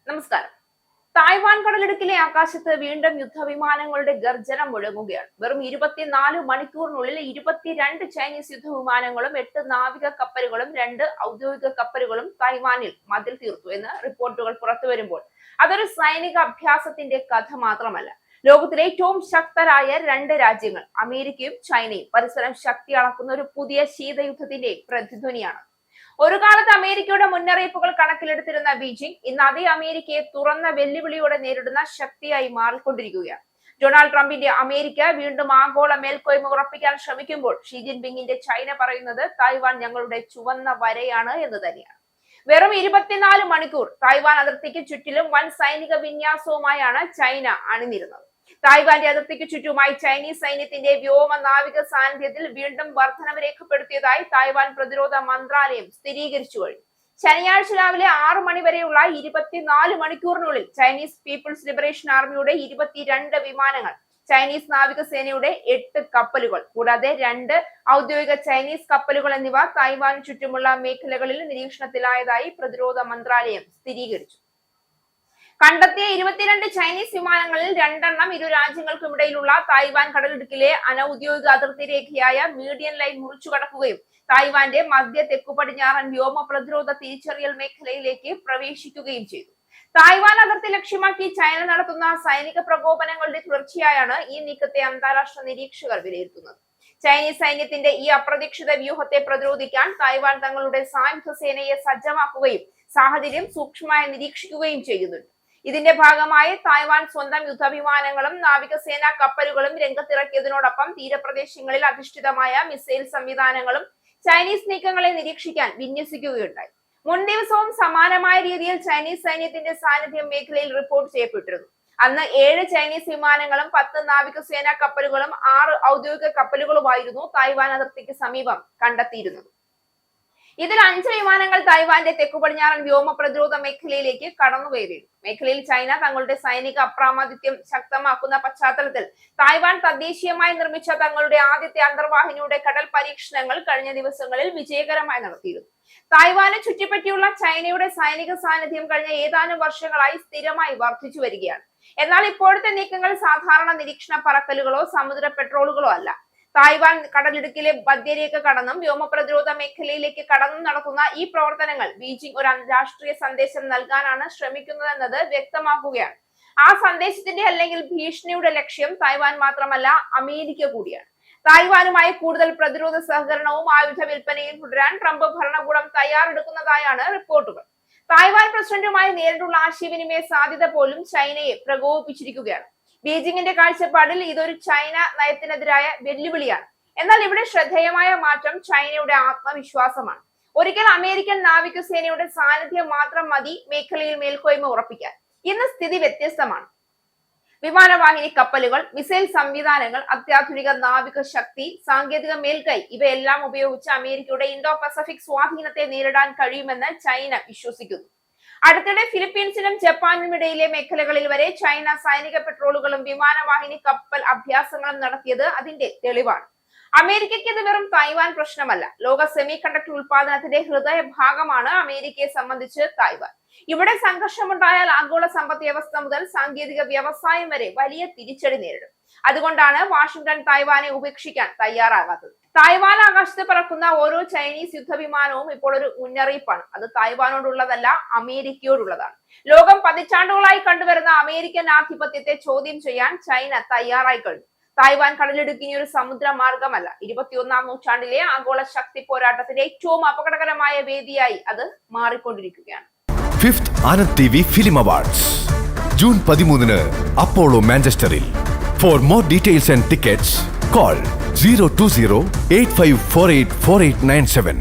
നമസ്കാരം. തായ്വാൻ കടലിടുക്കിലെ ആകാശത്ത് വീണ്ടും യുദ്ധവിമാനങ്ങളുടെ ഗർജനം മുഴങ്ങുകയാണ്. വെറും 24 മണിക്കൂറിനുള്ളിൽ 22 ചൈനീസ് യുദ്ധവിമാനങ്ങളും 8 നാവിക കപ്പലുകളും 2 ഔദ്യോഗിക കപ്പലുകളും തായ്വാനിൽ മതിൽ തീർത്തു എന്ന് റിപ്പോർട്ടുകൾ പുറത്തു വരുമ്പോൾ അതൊരു സൈനിക അഭ്യാസത്തിന്റെ കഥ മാത്രമല്ല. ലോകത്തിലെ ഏറ്റവും ശക്തരായ 2 രാജ്യങ്ങൾ അമേരിക്കയും ചൈനയും പരസ്പരം ശക്തി അളക്കുന്ന ഒരു പുതിയ ശീതയുദ്ധത്തിന്റെ പ്രതിധ്വനിയാണ്. ഒരു കാലത്ത് അമേരിക്കയുടെ മുന്നറിയിപ്പുകൾ കണക്കിലെടുത്തിരുന്ന ബീജിംഗ് ഇന്ന് അതേ അമേരിക്കയെ തുറന്ന വെല്ലുവിളിയോടെ നേരിടുന്ന ശക്തിയായി മാറിക്കൊണ്ടിരിക്കുകയാണ്. ഡൊണാൾഡ് ട്രംപിന്റെ അമേരിക്ക വീണ്ടും ആഗോള മേൽക്കോയ്മ ഉറപ്പിക്കാൻ ശ്രമിക്കുമ്പോൾ ഷീ ജിൻപിങ്ങിന്റെ ചൈന പറയുന്നത് തായ്വാൻ ഞങ്ങളുടെ ചുവന്ന വരയാണ് എന്ന് തന്നെയാണ്. വെറും 24 മണിക്കൂർ തായ്വാൻ അതിർത്തിക്ക് ചുറ്റിലും വൻ സൈനിക വിന്യാസവുമായാണ് ചൈന അണിനിരുന്നത്. തായ്വാന്റെ അതിർത്തിക്ക് ചുറ്റുമായി ചൈനീസ് സൈന്യത്തിന്റെ വ്യോമ നാവിക സാന്നിധ്യത്തിൽ വീണ്ടും വർധനവ് രേഖപ്പെടുത്തിയതായി തായ്വാൻ പ്രതിരോധ മന്ത്രാലയം സ്ഥിരീകരിച്ചു കഴിഞ്ഞു. ശനിയാഴ്ച രാവിലെ 6 മണി വരെയുള്ള 24 മണിക്കൂറിനുള്ളിൽ ചൈനീസ് പീപ്പിൾസ് ലിബറേഷൻ ആർമിയുടെ 22 വിമാനങ്ങൾ, ചൈനീസ് നാവികസേനയുടെ 8 കപ്പലുകൾ കൂടാതെ 2 ഔദ്യോഗിക ചൈനീസ് കപ്പലുകൾ എന്നിവ തായ്വാന് ചുറ്റുമുള്ള മേഖലകളിൽ നിരീക്ഷണത്തിലായതായി പ്രതിരോധ മന്ത്രാലയം സ്ഥിരീകരിച്ചു. കണ്ടെത്തിയ 22 ചൈനീസ് വിമാനങ്ങളിൽ 2 എണ്ണം ഇരു രാജ്യങ്ങൾക്കുമിടയിലുള്ള തായ്വാൻ കടലിടുക്കിലെ അനൌദ്യോഗിക അതിർത്തി രേഖയായ മീഡിയൻ ലൈൻ മുറിച്ചു കടക്കുകയും തായ്വാന്റെ മധ്യ തെക്കു പടിഞ്ഞാറൻ വ്യോമ പ്രതിരോധ തിരിച്ചറിയൽ മേഖലയിലേക്ക് പ്രവേശിക്കുകയും ചെയ്തു. തായ്വാൻ അതിർത്തി ലക്ഷ്യമാക്കി ചൈന നടത്തുന്ന സൈനിക പ്രകോപനങ്ങളുടെ തുടർച്ചയായാണ് ഈ നീക്കത്തെ അന്താരാഷ്ട്ര നിരീക്ഷകർ വിലയിരുത്തുന്നത്. ചൈനീസ് സൈന്യത്തിന്റെ ഈ അപ്രതീക്ഷിത വ്യൂഹത്തെ പ്രതിരോധിക്കാൻ തായ്വാൻ തങ്ങളുടെ സായുധ സേനയെ സജ്ജമാക്കുകയും സാഹചര്യം സൂക്ഷ്മമായി നിരീക്ഷിക്കുകയും ചെയ്യുന്നുണ്ട്. ഇതിന്റെ ഭാഗമായി തായ്വാൻ സ്വന്തം യുദ്ധവിമാനങ്ങളും നാവികസേനാ കപ്പലുകളും രംഗത്തിറക്കിയതിനോടൊപ്പം തീരപ്രദേശങ്ങളിൽ അധിഷ്ഠിതമായ മിസൈൽ സംവിധാനങ്ങളും ചൈനീസ് നീക്കങ്ങളെ നിരീക്ഷിക്കാൻ വിന്യസിക്കുകയുണ്ടായി. മുൻ ദിവസവും സമാനമായ രീതിയിൽ ചൈനീസ് സൈന്യത്തിന്റെ സാന്നിധ്യം മേഖലയിൽ റിപ്പോർട്ട് ചെയ്യപ്പെട്ടിരുന്നു. അന്ന് 7 ചൈനീസ് വിമാനങ്ങളും 10 നാവികസേനാ കപ്പലുകളും 6 ഔദ്യോഗിക കപ്പലുകളുമായിരുന്നു തായ്വാൻ അതിർത്തിക്ക് സമീപം കണ്ടെത്തിയിരുന്നത്. ഇതിൽ 5 വിമാനങ്ങൾ തായ്വാന്റെ തെക്കു പടിഞ്ഞാറൻ വ്യോമ പ്രതിരോധ മേഖലയിലേക്ക് കടന്നുകയറിയിരുന്നു. മേഖലയിൽ ചൈന തങ്ങളുടെ സൈനിക അപ്രമാദിത്യം ശക്തമാക്കുന്ന പശ്ചാത്തലത്തിൽ തായ്വാൻ തദ്ദേശീയമായി നിർമ്മിച്ച തങ്ങളുടെ ആദ്യത്തെ അന്തർവാഹിനിയുടെ കടൽ പരീക്ഷണങ്ങൾ കഴിഞ്ഞ ദിവസങ്ങളിൽ വിജയകരമായി നടത്തിയിരുന്നു. തായ്വാനെ ചുറ്റിപ്പറ്റിയുള്ള ചൈനയുടെ സൈനിക സാന്നിധ്യം കഴിഞ്ഞ ഏതാനും വർഷങ്ങളായി സ്ഥിരമായി വർദ്ധിച്ചു വരികയാണ്. എന്നാൽ ഇപ്പോഴത്തെ നീക്കങ്ങൾ സാധാരണ നിരീക്ഷണ പറക്കലുകളോ സമുദ്ര പെട്രോളുകളോ അല്ല. തായ്വാൻ കടലിടുക്കിലെ മധ്യരേഖ കടന്നും വ്യോമ പ്രതിരോധ മേഖലയിലേക്ക് കടന്നും നടത്തുന്ന ഈ പ്രവർത്തനങ്ങൾ ബീജിംഗ് ഒരു അന്തർരാഷ്ട്രീയ സന്ദേശം നൽകാനാണ് ശ്രമിക്കുന്നതെന്നത് വ്യക്തമാക്കുകയാണ്. ആ സന്ദേശത്തിന്റെ അല്ലെങ്കിൽ ഭീഷണിയുടെ ലക്ഷ്യം തായ്വാൻ മാത്രമല്ല, അമേരിക്ക കൂടിയാണ്. തായ്വാനുമായി കൂടുതൽ പ്രതിരോധ സഹകരണവും ആയുധ വിൽപ്പനയും തുടരാൻ ട്രംപ് ഭരണകൂടം തയ്യാറെടുക്കുന്നതായാണ് റിപ്പോർട്ടുകൾ. തായ്വാൻ പ്രസിഡന്റുമായി നേരിട്ടുള്ള ആശയവിനിമയ സാധ്യത പോലും ചൈനയെ പ്രകോപിപ്പിച്ചിരിക്കുകയാണ്. ബീജിംഗിന്റെ കാഴ്ചപ്പാടിൽ ഇതൊരു ചൈന നയത്തിനെതിരായ വെല്ലുവിളിയാണ്. എന്നാൽ ഇവിടെ ശ്രദ്ധേയമായ മാറ്റം ചൈനയുടെ ആത്മവിശ്വാസമാണ്. ഒരിക്കൽ അമേരിക്കൻ നാവികസേനയുടെ സാന്നിധ്യം മാത്രം മതി മേഖലയിൽ മേൽക്കോയ്മ ഉറപ്പിക്കാൻ. ഇന്ന് സ്ഥിതി വ്യത്യസ്തമാണ്. വിമാനവാഹിനി കപ്പലുകൾ, മിസൈൽ സംവിധാനങ്ങൾ, അത്യാധുനിക നാവിക ശക്തി, സാങ്കേതിക മേൽക്കൈ ഇവയെല്ലാം ഉപയോഗിച്ച് അമേരിക്കയുടെ ഇൻഡോ പസഫിക് സ്വാധീനത്തെ നേരിടാൻ കഴിയുമെന്ന് ചൈന വിശ്വസിക്കുന്നു. അടുത്തിടെ ഫിലിപ്പീൻസിനും ജപ്പാനും ഇടയിലെ മേഖലകളിൽ വരെ ചൈന സൈനിക പെട്രോളുകളും വിമാനവാഹിനി കപ്പൽ അഭ്യാസങ്ങളും നടത്തിയത് അതിന്റെ തെളിവാണ്. അമേരിക്കയ്ക്ക് ഇത് വെറും തായ്വാൻ പ്രശ്നമല്ല. ലോക സെമി കണ്ടക്ടർ ഉൽപാദനത്തിന്റെ ഹൃദയ ഭാഗമാണ് അമേരിക്കയെ സംബന്ധിച്ച് തായ്വാൻ. ഇവിടെ സംഘർഷമുണ്ടായാൽ ആഗോള സമ്പദ് വ്യവസ്ഥ മുതൽ സാങ്കേതിക വ്യവസായം വരെ വലിയ തിരിച്ചടി നേരിടും. അതുകൊണ്ടാണ് വാഷിംഗ്ടൺ തായ്വാനെ ഉപേക്ഷിക്കാൻ തയ്യാറാകാത്തത്. തായ്വാൻ ആകാശത്ത് പറക്കുന്ന ഓരോ ചൈനീസ് യുദ്ധവിമാനവും ഇപ്പോൾ ഒരു മുന്നറിയിപ്പാണ്. അത് തായ്വാനോടുള്ളതല്ല, അമേരിക്കയോടുള്ളതാണ്. ലോകം പതിറ്റാണ്ടുകളായി കണ്ടുവരുന്ന അമേരിക്കൻ ആധിപത്യത്തെ ചോദ്യം ചെയ്യാൻ ചൈന തയ്യാറായി കഴിഞ്ഞു. തായ്വാൻ കടലിടുക്കിനി ഒരു സമുദ്ര മാർഗമല്ല, 21ാം നൂറ്റാണ്ടിലെ ആഗോള ശക്തി പോരാട്ടത്തിന്റെ ഏറ്റവും അപകടകരമായ വേദിയായി അത് മാറിക്കൊണ്ടിരിക്കുകയാണ്. 5th Anand TV film awards June 13 Apollo മാഞ്ചസ്റ്ററിൽ. For more details and tickets, call 020-8548-4897.